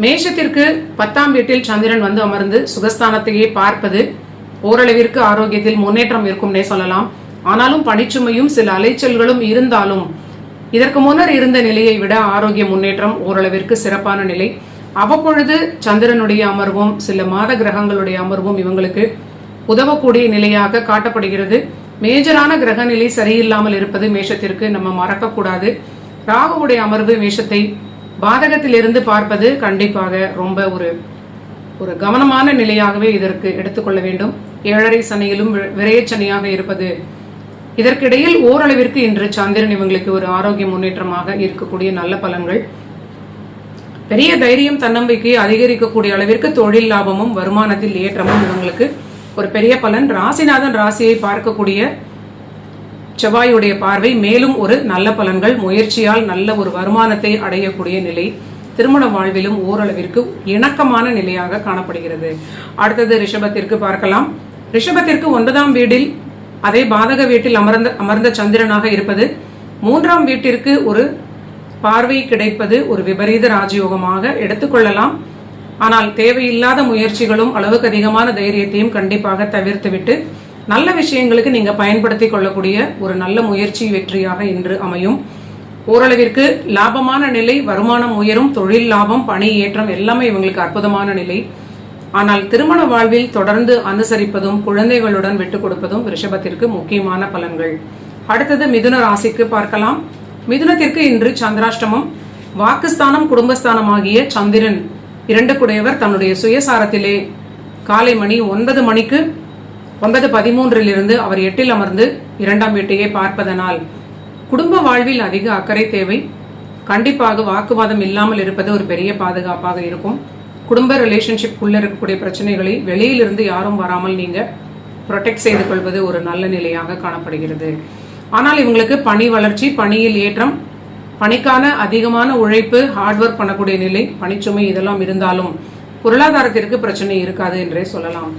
மேஷத்திற்கு 10ஆம் வீட்டில் சந்திரன் வந்து அமர்ந்து சுகஸ்தானத்தையே பார்ப்பது ஓரளவிற்கு ஆரோக்கியத்தில் முன்னேற்றம் இருக்கும்னே சொல்லலாம். ஆனாலும் பணிச்சுமையும் சில அலைச்சல்களும் இருந்தாலும் இதற்கு முன்னர் இருந்த நிலையை விட ஆரோக்கிய முன்னேற்றம் ஓரளவிற்கு சிறப்பான நிலை. அவ்வப்பொழுது சந்திரனுடைய அமர்வும் சில மாத கிரகங்களுடைய அமர்வும் இவங்களுக்கு உதவக்கூடிய நிலையாக காட்டப்படுகிறது. மேஜரான கிரக நிலை சரியில்லாமல் இருப்பது மேஷத்திற்கு நம்ம மறக்கக்கூடாது. ராகுவுடைய அமர்வு மேஷத்தை பாதகத்திலிருந்து பார்ப்பது கண்டிப்பாக ரொம்ப ஒரு கவனமான நிலையாகவே இதற்கு எடுத்துக்கொள்ள வேண்டும். 7.5 சனியிலும் விரயச்சனியாக இருப்பது, இதற்கிடையில் ஓரளவிற்கு இன்று சந்திரன் இவங்களுக்கு ஒரு ஆரோக்கிய முன்னேற்றமாக இருக்கக்கூடிய நல்ல பலன்கள். பெரிய தைரியம் தன்னம்பிக்கை அதிகரிக்கக்கூடிய அளவிற்கு தொழில் லாபமும் வருமானத்தில் ஏற்றமும் இவங்களுக்கு ஒரு பெரிய பலன். ராசிநாதன் ராசியை பார்க்கக்கூடிய செவ்வாயுடைய பார்வை மேலும் ஒரு நல்ல பலன்கள். முயற்சியால் நல்ல ஒரு வருமானத்தை அடையக்கூடிய நிலை. திருமண வாழ்விலும் ஓரளவிற்கு இணக்கமான நிலையாக காணப்படுகிறது. அடுத்தது ரிஷபத்திற்கு பார்க்கலாம். ரிஷபத்திற்கு 9ஆம் வீட்டில் அதே பாதக வீட்டில் அமர்ந்த சந்திரனாக இருப்பது 3ஆம் வீட்டிற்கு ஒரு பார்வை கிடைப்பது ஒரு விபரீத ராஜயோகமாக எடுத்துக்கொள்ளலாம். ஆனால் தேவையில்லாத முயற்சிகளும் அளவுக்கு அதிகமான தைரியத்தையும் கண்டிப்பாக தவிர்த்துவிட்டு நல்ல விஷயங்களுக்கு நீங்க பயன்படுத்திக் கொள்ளக்கூடிய ஒரு நல்ல முயற்சி வெற்றியாக இன்று அமையும். ஓரளவிற்கு லாபமான நிலை, வருமானம் உயரும், தொழில் லாபம், பணி ஏற்றம் எல்லாமே இவங்களுக்கு அற்புதமான நிலை. ஆனால் திருமண வாழ்வில் தொடர்ந்து அனுசரிப்பதும் குழந்தைகளுடன் விட்டுக் கொடுப்பதும் ரிஷபத்திற்கு முக்கியமான பலன்கள். அடுத்தது மிதுன ராசிக்கு பார்க்கலாம். மிதுனத்திற்கு இன்று சந்திராஷ்டமம். வாக்குஸ்தானம் குடும்பஸ்தானம் ஆகிய சந்திரன் 2 குடையவர் தன்னுடைய சுயசாரத்திலே காலை மணி 9:13 அவர் 8இல் அமர்ந்து 2ஆம் வீட்டையே பார்ப்பதனால் குடும்ப வாழ்வில் அதிக அக்கறை தேவை. கண்டிப்பாக வாக்குவாதம் இல்லாமல் இருப்பது ஒரு பெரிய பாதுகாப்பாக இருக்கும். குடும்ப ரிலேஷன்ஷிப் உள்ள இருக்கக்கூடிய பிரச்சனைகளை வெளியிலிருந்து யாரும் வராமல் நீங்க ப்ரொடெக்ட் செய்து கொள்வது ஒரு நல்ல நிலையாக காணப்படுகிறது. ஆனால் இவங்களுக்கு பணி வளர்ச்சி, பணியில் ஏற்றம், பணிக்கான அதிகமான உழைப்பு, ஹார்ட் ஒர்க் பண்ணக்கூடிய நிலை, பணிச்சுமை இதெல்லாம் இருந்தாலும் பொருளாதாரத்திற்கு பிரச்சனை இருக்காது என்றே சொல்லலாம்.